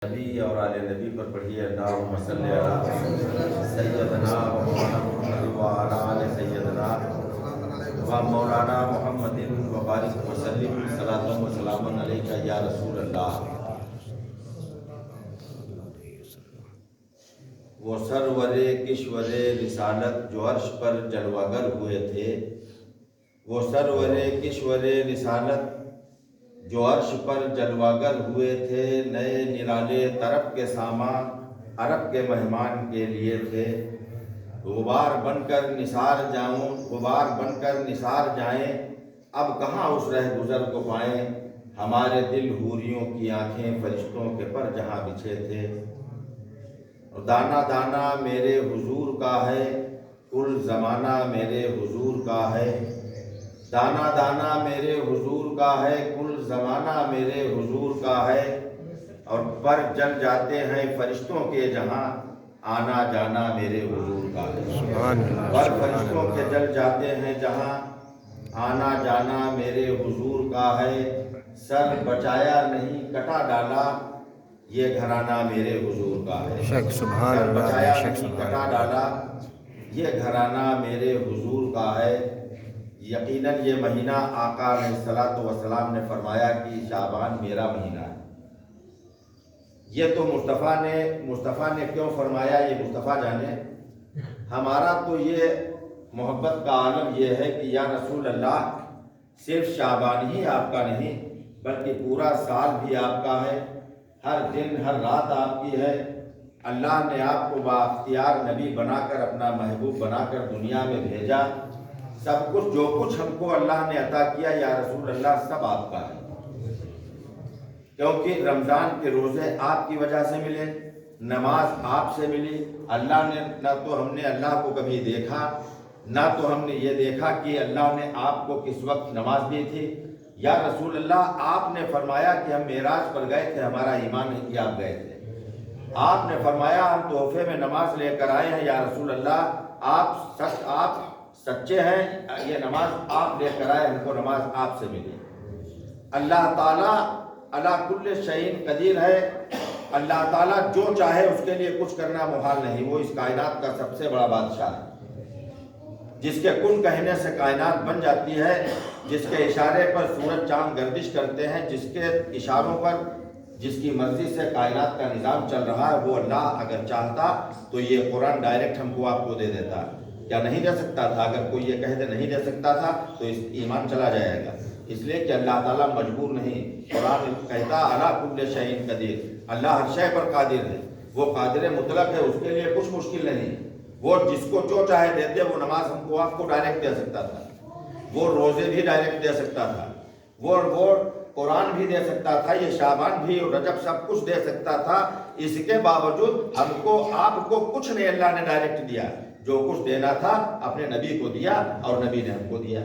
نبی اور آل نبی پر پڑھیے اللہم صلی علی سیدنا و مولانا محمد و علی آل سیدنا و مولانا محمد و بارک وسلم صلاۃ و سلام علیک یا رسول اللہ۔ وہ سرور کشور رسالت جو عرش پر جلوہ گر ہوئے تھے، وہ سرور کشور رسالت جو عرش پر جلوہ گر ہوئے تھے، نئے نرالے طرب کے سامان عرب کے مہمان کے لیے تھے۔ غبار بن کر نثار جاؤں، غبار بن کر نثار جائیں، اب کہاں اس رہ گزر کو پائیں، ہمارے دل حوریوں کی آنکھیں فرشتوں کے پر جہاں بچھے تھے۔ دانا دانا میرے حضور کا ہے، کل زمانہ میرے حضور کا ہے۔ دانا دانا میرے حضور کا ہے، کل زمانہ میرے حضور کا ہے۔ اور پر جل جاتے ہیں فرشتوں کے جہاں، آنا جانا میرے حضور کا ہے۔ پر فرشتوں کے جل جاتے ہیں جہاں، آنا جانا میرے حضور کا ہے۔ سر بچایا نہیں کٹا ڈالا، یہ گھرانہ میرے حضور کا ہے۔ سر بچایا نہیں کٹا ڈالا، یہ گھرانہ میرے حضور کا ہے۔ یقیناً یہ مہینہ آقا علیہ الصلوۃ والسلام نے فرمایا کہ شعبان میرا مہینہ ہے۔ یہ تو مصطفیٰ نے کیوں فرمایا، یہ مصطفیٰ جانے۔ ہمارا تو یہ محبت کا عالم یہ ہے کہ یا رسول اللہ، صرف شعبان ہی آپ کا نہیں بلکہ پورا سال بھی آپ کا ہے، ہر دن ہر رات آپ کی ہے۔ اللہ نے آپ کو بااختیار نبی بنا کر، اپنا محبوب بنا کر دنیا میں بھیجا۔ سب کچھ جو کچھ ہم کو اللہ نے عطا کیا یا رسول اللہ سب آپ کا ہے، کیونکہ رمضان کے روزے آپ کی وجہ سے ملے، نماز آپ سے ملی۔ اللہ نے نہ تو ہم نے اللہ کو کبھی دیکھا، نہ تو ہم نے یہ دیکھا کہ اللہ نے آپ کو کس وقت نماز دی تھی۔ یا رسول اللہ آپ نے فرمایا کہ ہم معراج پر گئے تھے، ہمارا ایمان ہے کہ آپ گئے تھے۔ آپ نے فرمایا ہم تحفے میں نماز لے کر آئے ہیں، یا رسول اللہ آپ سچے ہیں، یہ نماز آپ لے کر آئے، ہم کو نماز آپ سے ملی۔ اللہ تعالیٰ علی کل شیء قدیر ہے۔ اللہ تعالیٰ جو چاہے اس کے لیے کچھ کرنا محال نہیں۔ وہ اس کائنات کا سب سے بڑا بادشاہ ہے، جس کے کن کہنے سے کائنات بن جاتی ہے، جس کے اشارے پر سورج چاند گردش کرتے ہیں، جس کے اشاروں پر جس کی مرضی سے کائنات کا نظام چل رہا ہے، وہ اللہ اگر چاہتا تو یہ قرآن ڈائریکٹ ہم کو آپ کو دے دیتا۔ کیا نہیں دے سکتا تھا؟ اگر کوئی یہ کہہ دے نہیں دے سکتا تھا تو اس ایمان چلا جائے گا، اس لیے کہ اللہ تعالیٰ مجبور نہیں۔ قرآن کہتا علی کل شیء قدیر، اللہ ہر شے پر قادر ہے، وہ قادر مطلق ہے، اس کے لیے کچھ مشکل نہیں۔ وہ جس کو جو چاہے دے دے۔ وہ نماز ہم کو آپ کو ڈائریکٹ دے سکتا تھا، وہ روزے بھی ڈائریکٹ دے سکتا تھا، وہ قرآن بھی دے سکتا تھا، یہ شعبان بھی اور رجب سب کچھ دے سکتا تھا۔ اس کے باوجود ہم کو آپ کو کچھ نہیں اللہ نے ڈائریکٹ دیا۔ جو کچھ دینا تھا اپنے نبی کو دیا، اور نبی نے ہم کو دیا،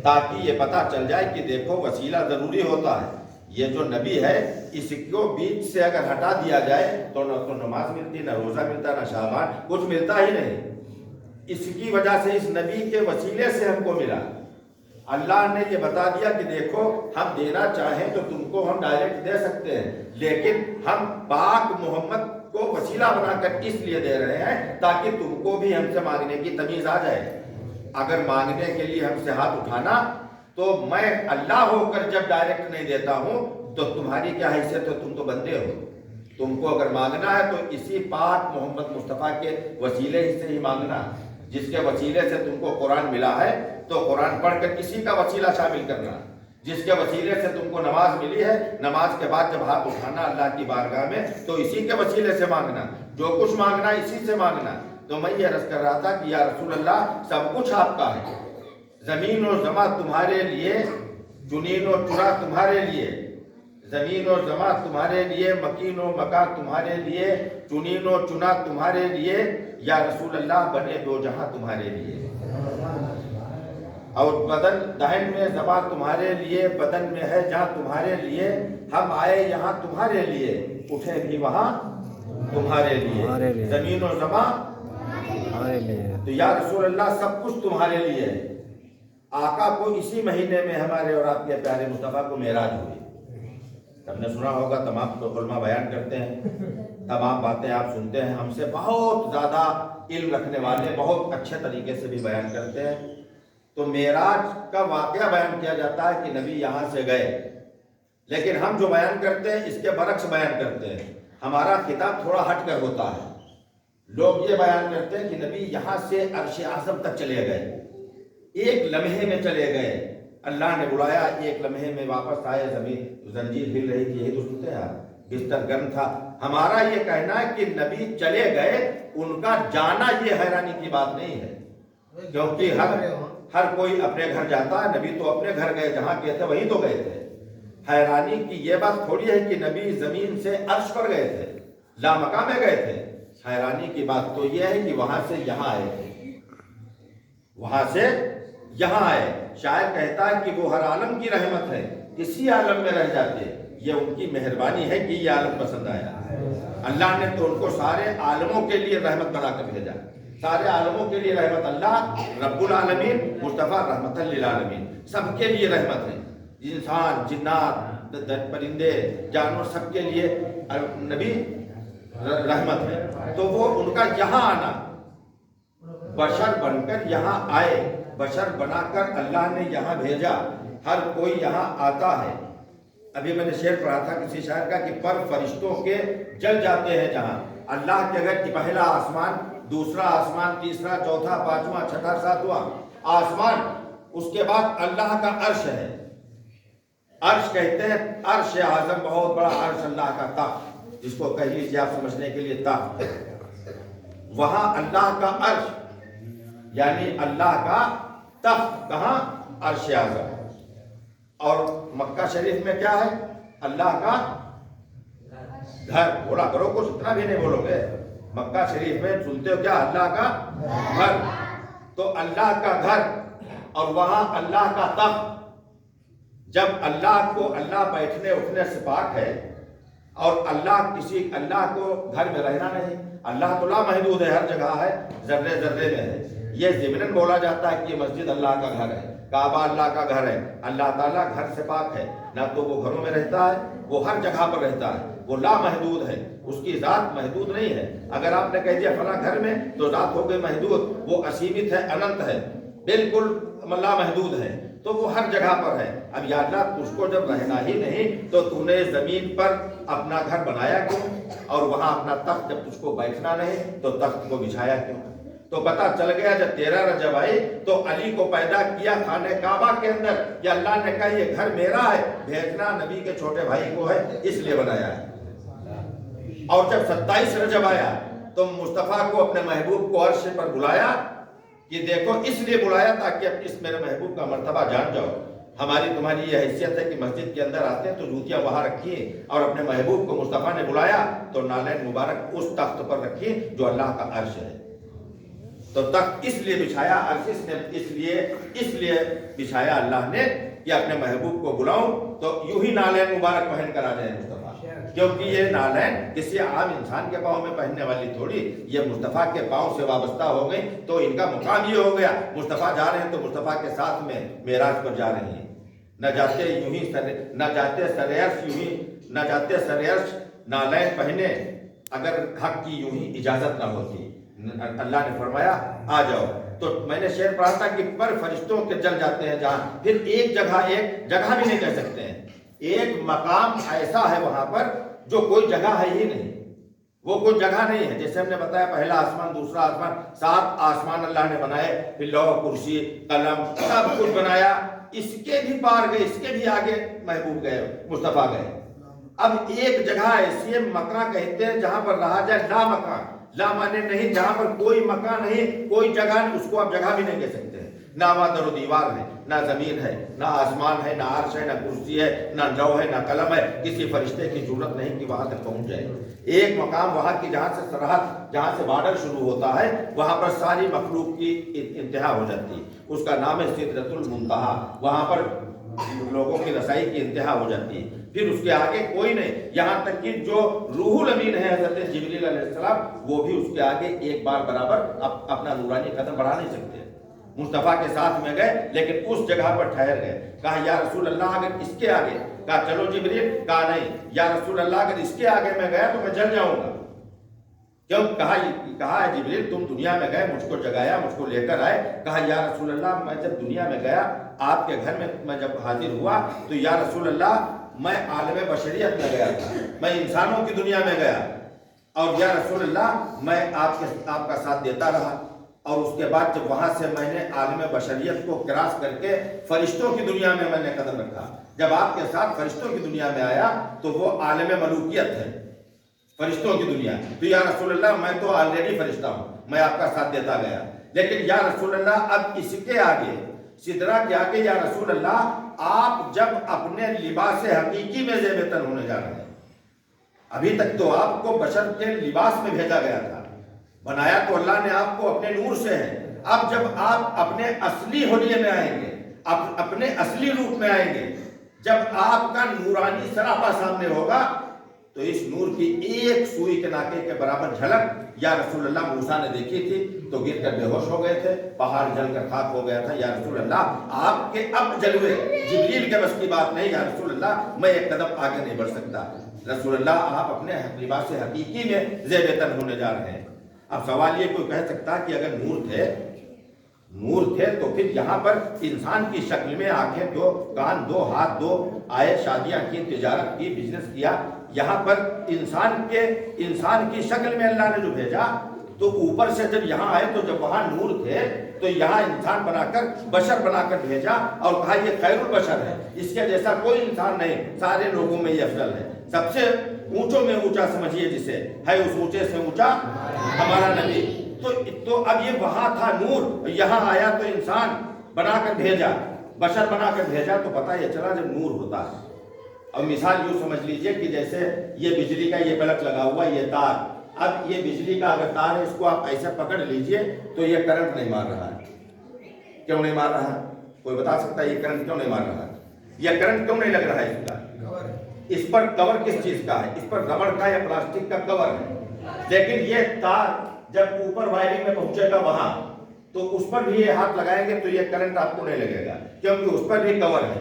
تاکہ یہ پتہ چل جائے کہ دیکھو وسیلہ ضروری ہوتا ہے۔ یہ جو نبی ہے، اس کو بیچ سے اگر ہٹا دیا جائے تو نہ تو نماز ملتی، نہ روزہ ملتا، نہ شعبان، کچھ ملتا ہی نہیں۔ اس کی وجہ سے، اس نبی کے وسیلے سے ہم کو ملا۔ اللہ نے یہ بتا دیا کہ دیکھو ہم دینا چاہیں تو تم کو ہم ڈائریکٹ دے سکتے ہیں، لیکن ہم پاک محمد کو وسیلہ بنا کر اس لیے دے رہے ہیں تاکہ تم کو بھی ہم سے مانگنے کی تمیز آ جائے۔ اگر مانگنے کے لیے ہم سے ہاتھ اٹھانا تو میں اللہ ہو کر جب ڈائریکٹ نہیں دیتا ہوں تو تمہاری کیا حیثیت ہے؟ تم تو بندے ہو۔ تم کو اگر مانگنا ہے تو اسی پاک محمد مصطفیٰ کے وسیلے سے ہی مانگنا، جس کے وسیلے سے تم کو قرآن ملا ہے تو قرآن پڑھ کر کسی کا وسیلہ شامل کرنا۔ جس کے وسیلے سے تم کو نماز ملی ہے، نماز کے بعد جب ہاتھ اٹھانا اللہ کی بارگاہ میں تو اسی کے وسیلے سے مانگنا، جو کچھ مانگنا اسی سے مانگنا۔ تو میں یہ عرض کر رہا تھا کہ یا رسول اللہ سب کچھ آپ کا ہے، زمین و زماں تمہارے لیے، جنین و چرا تمہارے لیے، زمین و زماں تمہارے لیے، مکین و مکان تمہارے لیے، چنین و چنا تمہارے لیے، یا رسول اللہ بنے دو جہاں تمہارے لیے۔ اور بدن دہن میں زباں تمہارے لیے، بدن میں ہے جہاں تمہارے لیے، ہم آئے یہاں تمہارے لیے، اٹھے بھی وہاں تمہارے لیے، زمین و زباں تمہارے لیے۔ تو یا رسول اللہ سب کچھ تمہارے لیے ہے۔ آقا کو اسی مہینے میں ہمارے اور آپ کے پیارے مصطفیٰ کو معراج ہوئی، ہم نے سنا ہوگا، تمام علماء بیان کرتے ہیں، تمام باتیں آپ سنتے ہیں، ہم سے بہت زیادہ علم رکھنے والے بہت اچھے طریقے سے بھی بیان کرتے ہیں۔ تو معراج کا واقعہ بیان کیا جاتا ہے کہ نبی یہاں سے گئے، لیکن ہم جو بیان کرتے ہیں اس کے برعکس بیان کرتے ہیں، ہمارا خطاب تھوڑا ہٹ کر ہوتا ہے۔ لوگ یہ بیان کرتے ہیں کہ نبی یہاں سے عرش اعظم تک چلے گئے، ایک لمحے میں چلے گئے، اللہ نے بلایا، ایک لمحے میں واپس آئے، زمین زنجیر ہل رہی تھی، یہی تو سنتے ہیں آپ، بستر گرم تھا۔ ہمارا یہ کہنا ہے کہ نبی چلے گئے، ان کا جانا یہ حیرانی کی بات نہیں ہے، کیونکہ ہر کوئی اپنے گھر جاتا ہے، نبی تو اپنے گھر گئے، جہاں گئے تھے وہیں تو گئے تھے۔ حیرانی کی یہ بات تھوڑی ہے کہ نبی زمین سے عرش پر گئے تھے، لامکاں میں گئے تھے۔ حیرانی کی بات تو یہ ہے کہ وہاں سے یہاں آئے تھے، وہاں سے یہاں آئے۔ شاعر کہتا ہے کہ وہ ہر عالم کی رحمت ہے، کسی عالم میں رہ جاتے، یہ ان کی مہربانی ہے کہ یہ عالم پسند آیا۔ اللہ نے تو ان کو سارے عالموں کے لیے رحمت بنا کر بھیجا، سارے عالموں کے لیے رحمت۔ اللہ رب العالمین، مصطفیٰ رحمت للعالمین، سب کے لیے رحمت ہے، انسان، جنات، پرندے، جانور، سب کے لیے نبی رحمت ہے۔ تو وہ ان کا یہاں آنا، بشر بن کر یہاں آئے، بشر بنا کر اللہ نے یہاں بھیجا، ہر کوئی یہاں آتا ہے۔ ابھی میں نے شعر پڑھا تھا کسی شاعر کا کہ پر فرشتوں کے جل جاتے ہیں جہاں، اللہ کے گھر کی پہلا آسمان، دوسرا آسمان، تیسرا، چوتھا، پانچواں، چھٹا، ساتواں آسمان، اس کے بعد اللہ کا عرش ہے۔ عرش کہتے ہیں، عرش اعظم، بہت بڑا عرش، اللہ کا تخت، جس کو کہہ لیجیے آپ سمجھنے کے لیے تخت، وہاں اللہ کا عرش یعنی اللہ کا تخت، کہاں؟ عرش اعظم۔ اور مکہ شریف میں کیا ہے؟ اللہ کا گھر۔ بولا کرو، کچھ اتنا بھی نہیں بولو گے، مکہ شریف میں سنتے ہو کیا؟ اللہ کا گھر۔ تو اللہ کا گھر اور وہاں اللہ کا تخت۔ جب اللہ کو، اللہ بیٹھنے اٹھنے سے پاک ہے، اور اللہ کو گھر میں رہنا نہیں، اللہ تو لا محدود ہے، ہر جگہ ہے، ذرے ذرے میں ہے۔ یہ ضمناً بولا جاتا ہے کہ یہ مسجد اللہ کا گھر ہے، کعبہ اللہ کا گھر ہے، اللہ تعالیٰ گھر سے پاک ہے، نہ تو وہ گھروں میں رہتا ہے، وہ ہر جگہ پر رہتا ہے، وہ لا محدود ہے، اس کی ذات محدود نہیں ہے۔ اگر آپ نے کہہ دیا فلاں گھر میں تو ذات ہو گئی محدود، وہ اسیمت ہے، اننت ہے، بالکل لا محدود ہے، تو وہ ہر جگہ پر ہے۔ اب یا اللہ، تجھ کو جب رہنا ہی نہیں تو تو نے زمین پر اپنا گھر بنایا کیوں؟ اور وہاں اپنا تخت، جب تجھ کو بیٹھنا نہیں تو تخت کو بچھایا کیوں؟ تو پتہ چل گیا جب 13 رجب آئی تو علی کو پیدا کیا خانہ کعبہ کے اندر، یا اللہ نے کہا یہ گھر میرا ہے، بھیجنا نبی کے چھوٹے بھائی کو ہے، اس لیے بنایا ہے۔ اور جب 27 رجب آیا تو مصطفیٰ کو، اپنے محبوب کو عرش پر بلایا، کہ دیکھو اس لیے بلایا تاکہ اس میرے محبوب کا مرتبہ جان جاؤ۔ ہماری تمہاری یہ حیثیت ہے کہ مسجد کے اندر آتے ہیں تو جوتیاں وہاں رکھیے، اور اپنے محبوب کو مصطفیٰ نے بلایا تو نالین مبارک اس تخت پر رکھیے جو اللہ کا عرش ہے۔ تو تخت اس لیے بچھایا، عرش اس لیے بچھایا اللہ نے کہ اپنے محبوب کو بلاؤں تو یوں ہی نالین مبارک پہن کر آ جائے مصطفیٰ، کیونکہ یہ نالین کسی عام انسان کے پاؤں میں پہننے والی تھوڑی، یہ مصطفیٰ کے پاؤں سے وابستہ ہو گئی، تو ان کا مقام یہ ہو گیا، مصطفیٰ جا رہے ہیں تو مصطفیٰ کے ساتھ میں معراج پر جا رہی ہیں، نہ جاتے یوں ہی نہ جاتے سرعرش، یوں ہی نہ جاتے سرعرش نالین پہنے اگر حق کی یوں ہی اجازت نہ ہوتی۔ اللہ نے فرمایا آ جاؤ۔ تو میں نے شعر پڑھا تھا کہ پر فرشتوں کے جل جاتے ہیں جہاں، پھر ایک جگہ بھی نہیں کہہ سکتے ہیں، ایک مقام ایسا ہے وہاں پر جو کوئی جگہ ہے ہی نہیں، وہ کوئی جگہ نہیں ہے۔ جیسے ہم نے بتایا پہلا آسمان، دوسرا آسمان، 7 آسمان اللہ نے بنائے، پھر لوح، کرسی، قلم، سب کچھ بنایا، اس کے بھی پار گئے، اس کے بھی آگے محبوب گئے، مصطفیٰ گئے۔ اب ایک جگہ ایسی ہے، مکہ کہتے ہیں، جہاں پر رہا جائے، لا مکان، لا مانے نہیں، جہاں پر کوئی مکان نہیں، کوئی جگہ نہیں، اس کو آپ جگہ بھی نہیں کہہ سکتے ہیں۔ نہ وہاں در و دیوار ہے، نہ زمین ہے، نہ آسمان ہے، نہ عرش ہے، نہ کرسی ہے، نہ لوح ہے، نہ قلم ہے، کسی فرشتے کی ضرورت نہیں کہ وہاں تک پہنچ جائے۔ ایک مقام وہاں کی جہاں سے سرحد، جہاں سے بارڈر شروع ہوتا ہے، وہاں پر ساری مخلوق کی انتہا ہو جاتی ہے، اس کا نام ہے سدرۃ المنتہا، وہاں پر لوگوں کی رسائی کی انتہا ہو جاتی ہے، پھر اس کے آگے کوئی نہیں، یہاں تک کہ جو روح الامین ہے حضرت جبریل علیہ السلام، وہ بھی اس کے آگے ایک بار برابر اپنا نورانی قدم بڑھا نہیں سکتے۔ مصطفیٰ کے ساتھ میں گئے لیکن اس جگہ پر ٹھہر گئے، کہا یا رسول اللہ اگر اس کے آگے کہا چلو جبریل، کہا نہیں یا رسول اللہ اگر اس کے آگے میں گیا تو میں جل جاؤں گا. کیوں؟ کہا ہے جبریل تم دنیا میں گئے، مجھ کو جگایا، مجھ کو لے کر آئے. کہا یا رسول اللہ میں جب دنیا میں گیا آپ کے گھر میں جب حاضر ہوا تو یا رسول اللہ میں عالم بشریت میں گیا تھا، میں انسانوں کی دنیا میں گیا، اور یا رسول اللہ میں آپ کا ساتھ دیتا رہا، اور اس کے بعد جب وہاں سے میں نے عالم بشریت کو کراس کر کے فرشتوں کی دنیا میں نے قدم رکھا. جب آپ کے ساتھ فرشتوں کی دنیا میں آیا تو وہ عالم ملوکیت ہے، فرشتوں کی دنیا. تو یا رسول اللہ میں تو آلریڈی فرشتہ ہوں، میں آپ کا ساتھ دیتا گیا. لیکن یا رسول اللہ اب اس کے آگے سدرا کے آگے یا رسول اللہ آپ جب اپنے لباس حقیقی میں زیب تن ہونے جا رہے ہیں. ابھی تک تو آپ کو بشر کے لباس میں بھیجا گیا تھا، بنایا تو اللہ نے آپ کو اپنے نور سے ہے. اب جب آپ اپنے اصلی حلیے میں آئیں گے، اپنے اصلی روپ میں آئیں گے، جب آپ کا نورانی سراپا سامنے ہوگا تو اس نور کی ایک سوئی کے ناکے کے برابر جھلک یا رسول اللہ موسیٰ نے دیکھی تھی تو گر کر بے ہوش ہو گئے تھے، پہاڑ جل کر خاک ہو گیا تھا. یا رسول اللہ آپ کے اب جلوے جبریل کے بس کی بات نہیں، یا رسول اللہ میں ایک قدم آگے نہیں بڑھ سکتا. رسول اللہ آپ اپنے لباس حقیقی میں زیب تن ہونے جا رہے ہیں. اب سوال یہ کوئی کہہ سکتا کہ اگر نور تھے تو پھر یہاں پر انسان کی شکل میں آنکھیں دو، کان دو، ہاتھ دو، آئے، شادیاں کی، تجارت کی، بزنس کیا. یہاں پر انسان کی شکل میں اللہ نے جو بھیجا تو اوپر سے جب یہاں آئے تو جب وہاں نور تھے تو یہاں انسان بنا کر بشر بنا کر بھیجا اور کہا یہ خیر البشر ہے، اس کے جیسا کوئی انسان نہیں، سارے لوگوں میں یہ افضل ہے. سب سے اونچوں میں اونچا سمجھیے جسے ہے، اس اونچے سے اونچا ہمارا نبی. تو اب یہ وہاں تھا نور، یہاں آیا تو انسان بنا کر بھیجا، بشر بنا کر بھیجا. تو پتہ یہ چلا جب نور ہوتا ہے، اب مثال یوں سمجھ لیجئے کہ جیسے یہ بجلی کا یہ بلب لگا ہوا یہ تار، اب یہ بجلی کا اگر تار ہے اس کو آپ ایسے پکڑ لیجئے تو یہ کرنٹ نہیں مار رہا ہے. کیوں نہیں مار رہا ہے؟ کوئی بتا سکتا ہے یہ کرنٹ کیوں نہیں مار رہا ہے؟ یہ کرنٹ کیوں نہیں لگ رہا ہے؟ اس کا اس پر کور کس چیز کا ہے؟ اس پر ربڑ کا یا پلاسٹک کا کور ہے. لیکن یہ تار جب اوپر وائرنگ میں پہنچے گا وہاں تو اس پر بھی یہ ہاتھ لگائیں گے تو یہ کرنٹ آپ کو نہیں لگے گا، کیونکہ اس پر بھی کور ہے.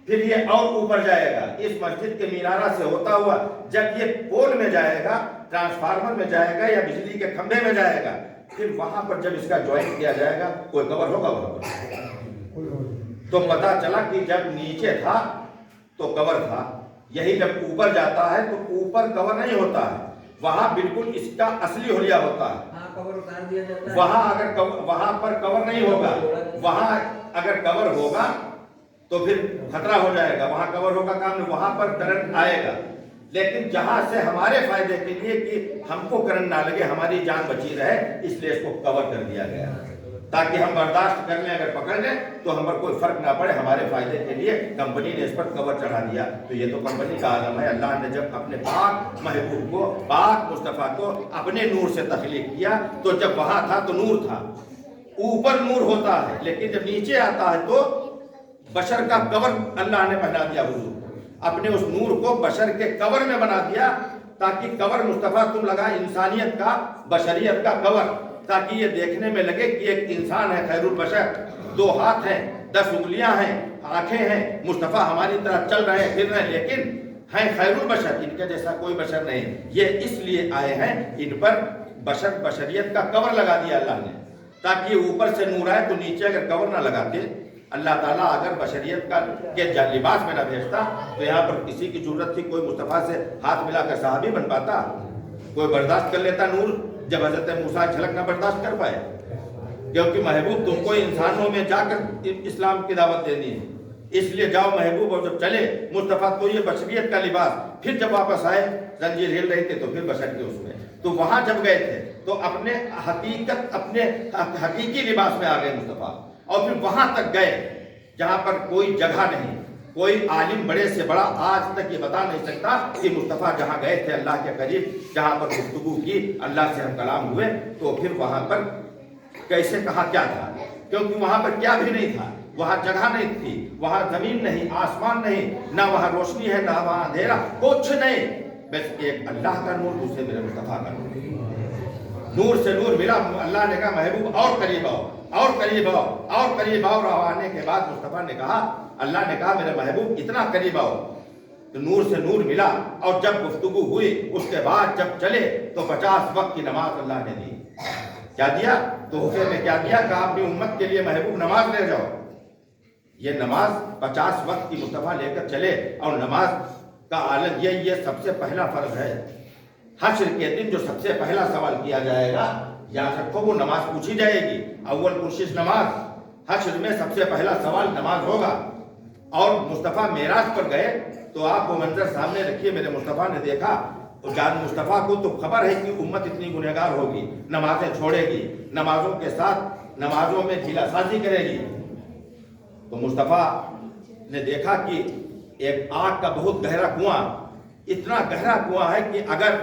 پھر یہ اور اوپر جائے گا، اس مسجد کے مینارہ سے ہوتا ہوا جب یہ پول میں جائے گا، ٹرانسفارمر میں جائے گا یا بجلی کے کھمبے میں جائے گا، پھر وہاں پر جب اس کا جوائنٹ کیا جائے گا کوئی کور ہوگا وہاں پر. تو پتا چلا کہ جب نیچے تھا تو کور تھا، یہی جب اوپر جاتا ہے تو اوپر کور نہیں ہوتا ہے، وہاں بالکل اس کا اصلی حلیہ ہوتا ہے. وہاں پر کور نہیں ہوگا، وہاں اگر کور ہوگا تو پھر خطرہ ہو جائے گا، وہاں کور ہوگا کام نہیں، وہاں پر کرنٹ آئے گا. لیکن جہاں سے ہمارے فائدے کے لیے کہ ہم کو کرنٹ نہ لگے، ہماری جان بچی رہے، اس لیے اس کو کور کر دیا گیا تاکہ ہم برداشت کر لیں، اگر پکڑ لیں تو ہم پر کوئی فرق نہ پڑے. ہمارے فائدے کے لیے کمپنی نے اس پر کور چڑھا دیا. تو یہ تو کمپنی کا عالم ہے. اللہ نے جب اپنے پاک محبوب کو، پاک مصطفیٰ کو اپنے نور سے تخلیق کیا تو جب وہاں تھا تو نور تھا، اوپر نور ہوتا ہے، لیکن جب نیچے آتا ہے تو بشر کا کور اللہ نے پہنا دیا. حضور اپنے اس نور کو بشر کے کور میں بنا دیا تاکہ کور مصطفیٰ تم لگا انسانیت کا، بشریت کا کور، تاکہ یہ دیکھنے میں لگے کہ ایک انسان ہے خیر البشر، 2 ہاتھ ہیں، 10 انگلیاں ہیں، آنکھیں ہیں، مصطفیٰ ہماری طرح چل رہے ہیں، پھر رہے ہیں، لیکن ہیں خیر البشر، ان کے جیسا کوئی بشر نہیں. یہ اس لیے آئے ہیں، ان پر بشریت کا کور لگا دیا اللہ نے تاکہ اوپر سے نور آئے. تو نیچے اگر کور نہ لگاتے اللہ تعالیٰ، اگر بشریت کے لباس میں نہ بھیجتا تو یہاں پر کسی کی ضرورت تھی کوئی مصطفیٰ سے ہاتھ ملا کر صحابی بن پاتا؟ کوئی برداشت کر لیتا نور جب حضرت موسیٰ جھلک نہ برداشت کر پائے؟ کیونکہ محبوب تم کو انسانوں میں جا کر اسلام کی دعوت دینی ہے، اس لیے جاؤ محبوب. اور جب چلے مصطفیٰ تو یہ بشریت کا لباس، پھر جب واپس آئے زنجیر ہل رہی تھی تو پھر بشر کے اس میں، تو وہاں جب گئے تھے تو اپنے حقیقی لباس میں آ گئے مصطفیٰ، اور پھر وہاں تک گئے جہاں پر کوئی جگہ نہیں. کوئی عالم بڑے سے بڑا آج تک یہ بتا نہیں سکتا کہ مصطفیٰ جہاں گئے تھے اللہ کے قریب، جہاں پر گفتگو کی، اللہ سے ہم کلام ہوئے، تو پھر وہاں پر کیسے کہا کیا تھا، کیونکہ وہاں پر کیا بھی نہیں تھا، وہاں جگہ نہیں تھی، وہاں زمین نہیں، آسمان نہیں، نہ وہاں روشنی ہے، نہ وہاں اندھیرا، کچھ نہیں، بس ایک اللہ کا نور، دوسرے میرے مصطفیٰ کا نور. نور سے نور ملا. اللہ نے کہا محبوب اور قریب آؤ، اور قریب آؤ، اور قریب آؤ. اور آنے کے بعد مصطفیٰ نے کہا، اللہ نے کہا میرے محبوب اتنا قریب آؤ تو نور سے نور ملا، اور جب گفتگو ہوئی اس کے بعد جب چلے تو 50 وقت کی نماز اللہ نے دی۔ کیا دیا؟ تحفے میں کیا دیا کہ اپنی امت کے لیے محبوب نماز لے جاؤ۔ یہ نماز 50 وقت کی مصطفیٰ لے کر چلے، اور نماز کا عالم یہ سب سے پہلا فرض ہے۔ حشر کے دن جو سب سے پہلا سوال کیا جائے گا، یاد رکھو وہ نماز پوچھی جائے گی، اول پرشش نماز۔ حشر میں سب سے پہلا سوال نماز ہوگا۔ اور مصطفیٰ معراج پر گئے تو آپ وہ منظر سامنے رکھیے، میرے مصطفیٰ نے دیکھا، جان مصطفیٰ کو تو خبر ہے کہ امت اتنی گنہگار ہوگی، نمازیں چھوڑے گی، نمازوں کے ساتھ نمازوں میں ڈھیلا سازی کرے گی۔ تو مصطفیٰ نے دیکھا کہ ایک آگ کا بہت گہرا کنواں، اتنا گہرا کنواں ہے کہ اگر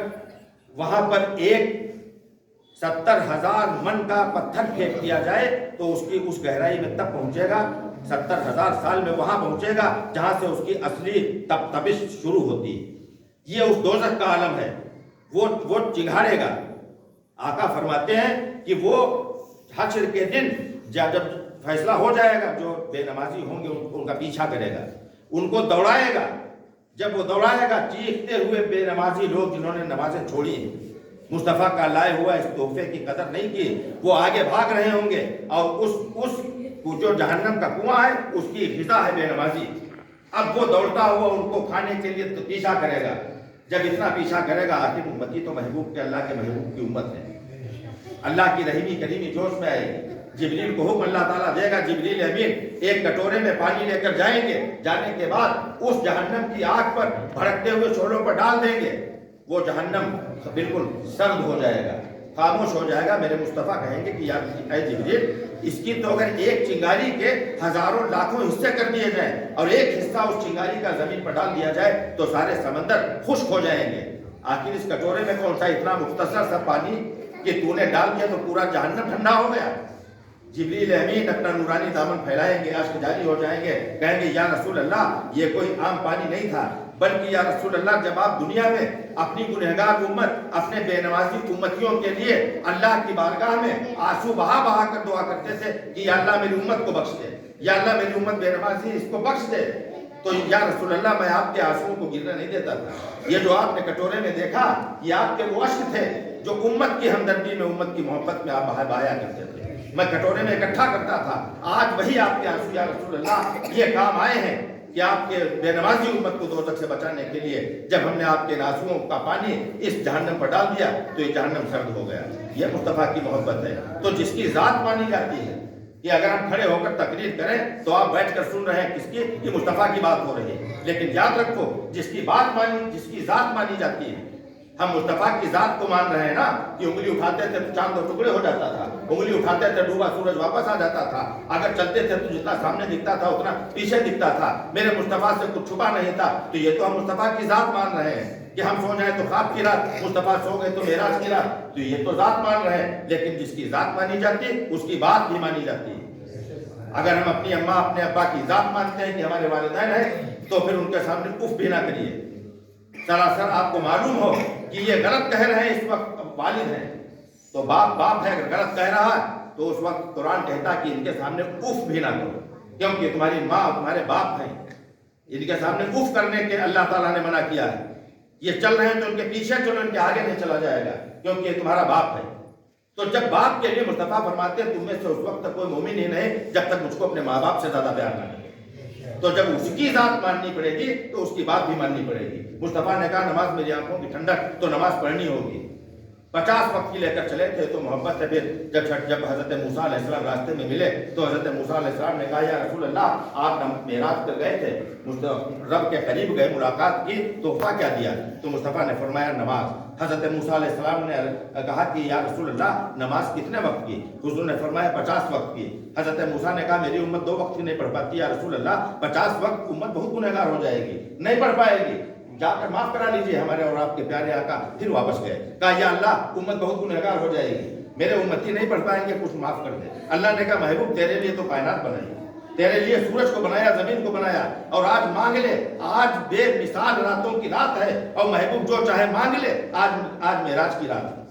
وہاں پر ایک 70,000 من کا پتھر پھینک دیا جائے تو اس گہرائی میں تب پہنچے گا، 70,000 سال میں وہاں پہنچے گا جہاں سے اس کی اصلی تپش شروع ہوتی۔ یہ اس دوزخ کا عالم ہے، وہ چنگھاڑے گا۔ آقا فرماتے ہیں کہ وہ حشر کے دن جب فیصلہ ہو جائے گا، جو بے نمازی ہوں گے ان کا پیچھا کرے گا، ان کو دوڑائے گا۔ جب وہ دوڑائے گا، چیختے ہوئے بے نمازی لوگ جنہوں نے نمازیں چھوڑی، مصطفیٰ کا لائے ہوا اس تحفے کی قدر نہیں کی، وہ آگے بھاگ رہے ہوں گے، اور اس جو جہنم کا کنواں ہے اس کی غذا ہے بے نمازی۔ اب وہ دوڑتا ہوا ان کو کھانے کے لیے پیچھا کرے گا۔ جب اتنا پیچھا کرے گا، آخر امتی تو محبوب کے اللہ کے محبوب کی امت ہے، اللہ کی رحیمی کریمی جوش میں آئے گی۔ جبریل کو حکم اللہ تعالیٰ دے گا، جبریل امین ایک کٹورے میں پانی لے کر جائیں گے، جانے کے بعد اس جہنم کی آگ پر بھڑکتے ہوئے شعلوں پر ڈال دیں گے، وہ جہنم بالکل سرد ہو جائے گا، خاموش ہو جائے گا۔ میرے مصطفیٰ کہیں گے کہ یار اے جبریل، اس کی تو اگر ایک چنگاری کے ہزاروں لاکھوں حصے کر دیے جائیں اور ایک حصہ اس چنگاری کا زمین پر ڈال دیا جائے تو سارے سمندر خشک ہو جائیں گے۔ آخر اس کٹورے میں کون سا اتنا مختصر سا پانی کہ تو نے ڈال دیا تو پورا جہنم ٹھنڈا ہو گیا۔ جبریل امین اپنا نورانی دامن پھیلائیں گے، اشک جاری ہو جائیں گے، کہیں گے یا رسول اللہ یہ کوئی عام پانی نہیں تھا، بلکہ یا رسول اللہ جب آپ دنیا میں اپنی گنہگار امت، اپنے بے نمازی امتیوں کے لیے اللہ کی بارگاہ میں آنسو بہا بہا کر دعا کرتے تھے کہ یا اللہ میری امت کو بخش دے، یا اللہ میری امت بے نمازی اس کو بخش دے، تو یا رسول اللہ میں آپ کے آنسوؤں کو گرنے نہیں دیتا تھا۔ یہ جو آپ نے کٹورے میں دیکھا یہ آپ کے وہ اشک تھے جو امت کی ہمدردی میں، امت کی محبت میں آپ بہایا کرتے تھے، میں کٹورے میں اکٹھا کرتا تھا۔ آج وہی آپ کے آنسو یا رسول اللہ یہ کام آئے ہیں کہ آپ کے بے نمازی امت کو دوزخ سے بچانے کے لیے جب ہم نے آپ کے آنسوؤں کا پانی اس جہنم پر ڈال دیا تو یہ جہنم سرد ہو گیا۔ یہ مصطفیٰ کی محبت ہے۔ تو جس کی ذات مانی جاتی ہے کہ اگر ہم کھڑے ہو کر تقریر کریں تو آپ بیٹھ کر سن رہے ہیں کس کی؟ کہ مصطفیٰ کی بات ہو رہی ہے، لیکن یاد رکھو جس کی ذات مانی جاتی ہے، ہم مصطفیٰ کی ذات کو مان رہے ہیں نا، کہ انگلی اٹھاتے تھے تو چاند دو ٹکڑے ہو جاتا تھا، انگلی اٹھاتے تھے ڈوبا سورج واپس آ جاتا تھا، اگر چلتے تھے تو جتنا سامنے دکھتا تھا اتنا پیچھے دکھتا تھا، میرے مصطفیٰ سے کچھ چھپا نہیں تھا۔ تو یہ تو ہم مصطفیٰ کی ذات مان رہے ہیں کہ ہم سو جائیں تو خواب کی رات، مصطفیٰ سو گئے تو معراج کی رات، تو یہ تو ذات مان رہے ہیں۔ لیکن جس کی ذات مانی جاتی ہے اس کی بات بھی مانی جاتی ہے۔ اگر ہم اپنی اماں اپنے ابا کی ذات مانتے ہیں کہ ہمارے والدین ہیں تو پھر ان کے سامنے اف بھی نہ کریے۔ سراسر آپ کو معلوم ہو کہ یہ غلط کہہ رہے ہیں، اس وقت والد ہیں تو باپ ہے، اگر غلط کہہ رہا ہے تو اس وقت قرآن کہتا ہے کہ ان کے سامنے اف بھی نہ کرو، کیونکہ تمہاری ماں اور تمہارے باپ ہیں، ان کے سامنے اف کرنے کے اللہ تعالیٰ نے منع کیا ہے۔ یہ چل رہے ہیں تو ان کے پیچھے چلو، ان کے آگے نہیں چلا جائے گا، کیونکہ یہ تمہارا باپ ہے۔ تو جب باپ کے لیے مصطفیٰ فرماتے ہیں تم میں سے اس وقت تک کوئی مومن ہی نہیں جب تک مجھ کو اپنے ماں باپ سے زیادہ پیار نہ کرے، تو جب اس کی ذات ماننی پڑے گی تو اس کی بات بھی ماننی پڑے گی۔ مصطفیٰ نے کہا نماز میری آنکھوں کی ٹھنڈک، تو نماز پڑھنی ہوگی۔ 50 وقت کی لے کر چلے تھے تو محبت ہے۔ پھر جب حضرت موسیٰ علیہ السلام راستے میں ملے تو حضرت موسیٰ علیہ السلام نے کہا یا رسول اللہ آپ معراج پر گئے تھے، رب کے قریب گئے، ملاقات کی، تحفہ کیا دیا؟ تو مصطفیٰ نے فرمایا نماز۔ حضرت موسیٰ علیہ السلام نے کہا کہ یا رسول اللہ نماز کتنے وقت کی؟ حضور نے فرمایا 50 وقت کی۔ حضرت موسیٰ نے کہا میری امت 2 وقت کی نہیں پڑھ پاتی یا رسول اللہ، 50 وقت امت بہت گنہگار ہو جائے گی، نہیں پڑھ پائے گی، جا کر معاف کرا لیجیے ہمارے اور آپ کے پیارے آقا۔ پھر واپس گئے، کہا یا اللہ امت بہت گنہگار ہو جائے گی، میرے امتی نہیں پڑھ پائیں گے، کچھ معاف کر دے۔ اللہ نے کہا محبوب تیرے لیے تو کائنات بنائی، تیرے لیے سورج کو بنایا، زمین کو بنایا، اور آج مانگ لے، آج بے مثال راتوں کی رات ہے اور محبوب جو چاہے مانگ لے، آج معراج کی رات ہے۔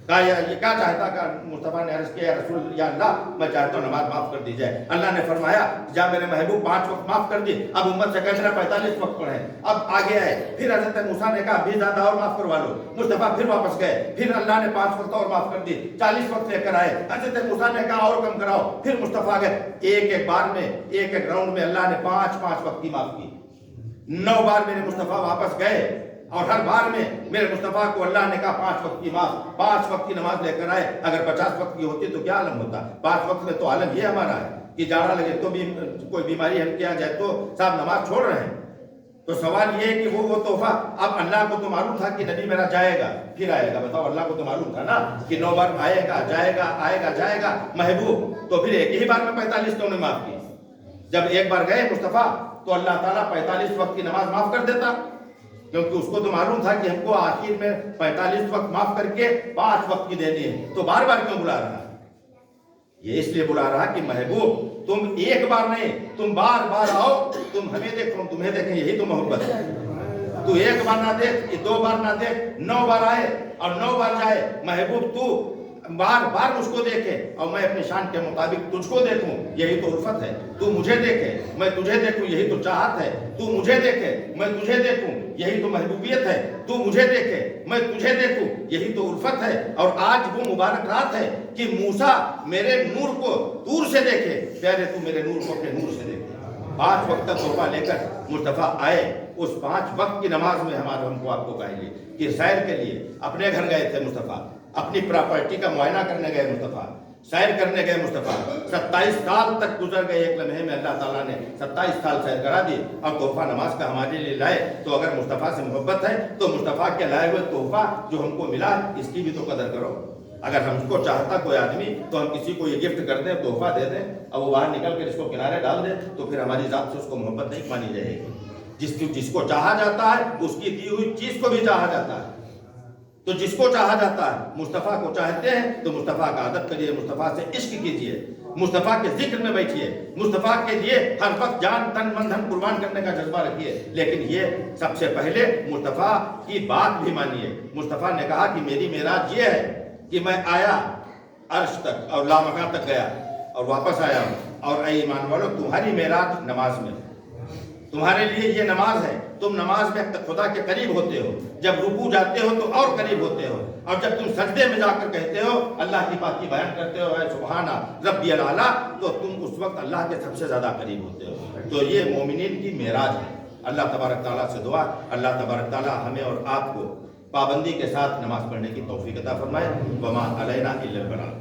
کہا یہ کیا چاہتا کہ مصطفیٰ نے عرض کیا یا رسول یا اللہ میں چاہتا ہوں نماز معاف کر دی جائے. اللہ نے فرمایا جا میرے محبوب 5 وقت معاف کر دی. اب امت سے کہتے ہیں 45 وقت پڑھیں. اب آگے آئے پھر حضرت موسیٰ نے کہا بھی زیادہ اور معاف کروا لو. مصطفیٰ پھر واپس گئے, پھر اللہ نے 5 وقت اور معاف کر دی, 40 وقت لے کر آئے. حضرت موسیٰ نے کہا اور کم کراؤ. پھر مصطفیٰ گئے, ایک بار میں ایک راؤنڈ میں اللہ نے 5 وقت کی معاف کی. 9 بار میرے مصطفیٰ واپس گئے اور ہر بار میں میرے مصطفیٰ کو اللہ نے کہا 5 وقت کی معاف, 5 وقت کی نماز لے کر آئے. اگر 50 وقت کی ہوتی تو کیا عالم ہوتا. 5 وقت میں تو عالم یہ ہمارا ہے کہ جاڑا لگے تو بھی کوئی بیماری ہم کیا جائے تو صاحب نماز چھوڑ رہے ہیں. تو سوال یہ ہے کہ وہ تحفہ, اب اللہ کو تو معلوم تھا کہ نبی میرا جائے گا پھر آئے گا. بتاؤ, اللہ کو تو معلوم تھا نا کہ 9 بار آئے گا جائے گا آئے گا جائے گا محبوب, تو پھر ایک ہی بار میں 45 کیوں نے معاف کی. جب ایک بار گئے مصطفیٰ تو اللہ تعالیٰ 45 وقت کی نماز معاف کر دیتا, کیونکہ اس کو تو معلوم تھا کہ ہم کو آخر میں 45 وقت معاف کر کے 5 وقت کی دینی ہے. تو بار بار کیوں بلا رہا ہے؟ یہ اس لیے بلا رہا کہ محبوب تم ایک بار نہیں, تم بار بار آؤ, تم ہمیں دیکھو تمہیں دیکھیں, یہی تو محبت ہے. تو ایک بار نہ دیکھ, 2 بار نہ دیکھ, 9 بار آئے اور 9 بار جائے. محبوب تو بار بار مجھ کو دیکھے اور میں اپنی شان کے مطابق تجھ کو دیکھوں, یہی تو الفت ہے. تو مجھے دیکھے میں تجھے دیکھوں, یہی تو چاہت ہے. تو مجھے دیکھے میں تجھے دیکھوں, یہی تو محبوبیت ہے. تو مجھے دیکھے میں تجھے دیکھوں, یہی تو الفت ہے. اور آج وہ مبارک رات ہے کہ موسیٰ میرے نور کو دور سے دیکھے, پیارے تو میرے نور کو اپنے نور سے دیکھے. 5 وقت تک تحفہ لے کر مصطفیٰ آئے. اس 5 وقت کی نماز میں ہم کو آپ کو کہیں گے کہ سیر کے لیے اپنے گھر گئے تھے مصطفیٰ, اپنی پراپرٹی کا معائنہ کرنے گئے مصطفیٰ, سیر کرنے گئے مصطفیٰ. 27 سال تک گزر گئے, ایک لمحے میں اللہ تعالیٰ نے 27 سال سیر کرا دی اور تحفہ نماز کا ہمارے لیے لائے. تو اگر مصطفیٰ سے محبت ہے تو مصطفیٰ کے لائے ہوئے تحفہ جو ہم کو ملا اس کی بھی تو قدر کرو. اگر ہم کو چاہتا کوئی آدمی تو ہم کسی کو یہ گفٹ کر دیں, تحفہ دے دیں, اور وہ باہر نکل کر اس کو کنارے ڈال دیں, تو پھر ہماری ذات سے اس کو محبت نہیں مانی جائے گی. جس کو چاہا جاتا ہے اس کی دی ہوئی چیز کو بھی چاہا جاتا ہے. تو جس کو چاہا جاتا ہے, مصطفیٰ کو چاہتے ہیں تو مصطفیٰ کا عادت کریے, مصطفیٰ سے عشق کیجیے, مصطفیٰ کے ذکر میں بیٹھیے, مصطفیٰ کے لیے ہر وقت جان تن من دھن قربان کرنے کا جذبہ رکھیے. لیکن یہ سب سے پہلے مصطفیٰ کی بات بھی مانیے. مصطفیٰ نے کہا کہ میری معراج یہ ہے کہ میں آیا عرش تک اور لامکاں تک گیا اور واپس آیا ہوں. اور اے ایمان والو, تمہاری معراج نماز میں, تمہارے لیے یہ نماز ہے. تم نماز میں خدا کے قریب ہوتے ہو, جب رکوع جاتے ہو تو اور قریب ہوتے ہو, اور جب تم سجدے میں جا کر کہتے ہو اللہ کی پاکی بیان کرتے ہو اے سبحان ربی الاعلیٰ, تو تم اس وقت اللہ کے سب سے زیادہ قریب ہوتے ہو. تو یہ مومنین کی معراج ہے. اللہ تبارک تعالیٰ سے دعا, اللہ تبارک تعالیٰ ہمیں اور آپ کو پابندی کے ساتھ نماز پڑھنے کی توفیق عطا فرمائے. وما علینا الا البلاغ.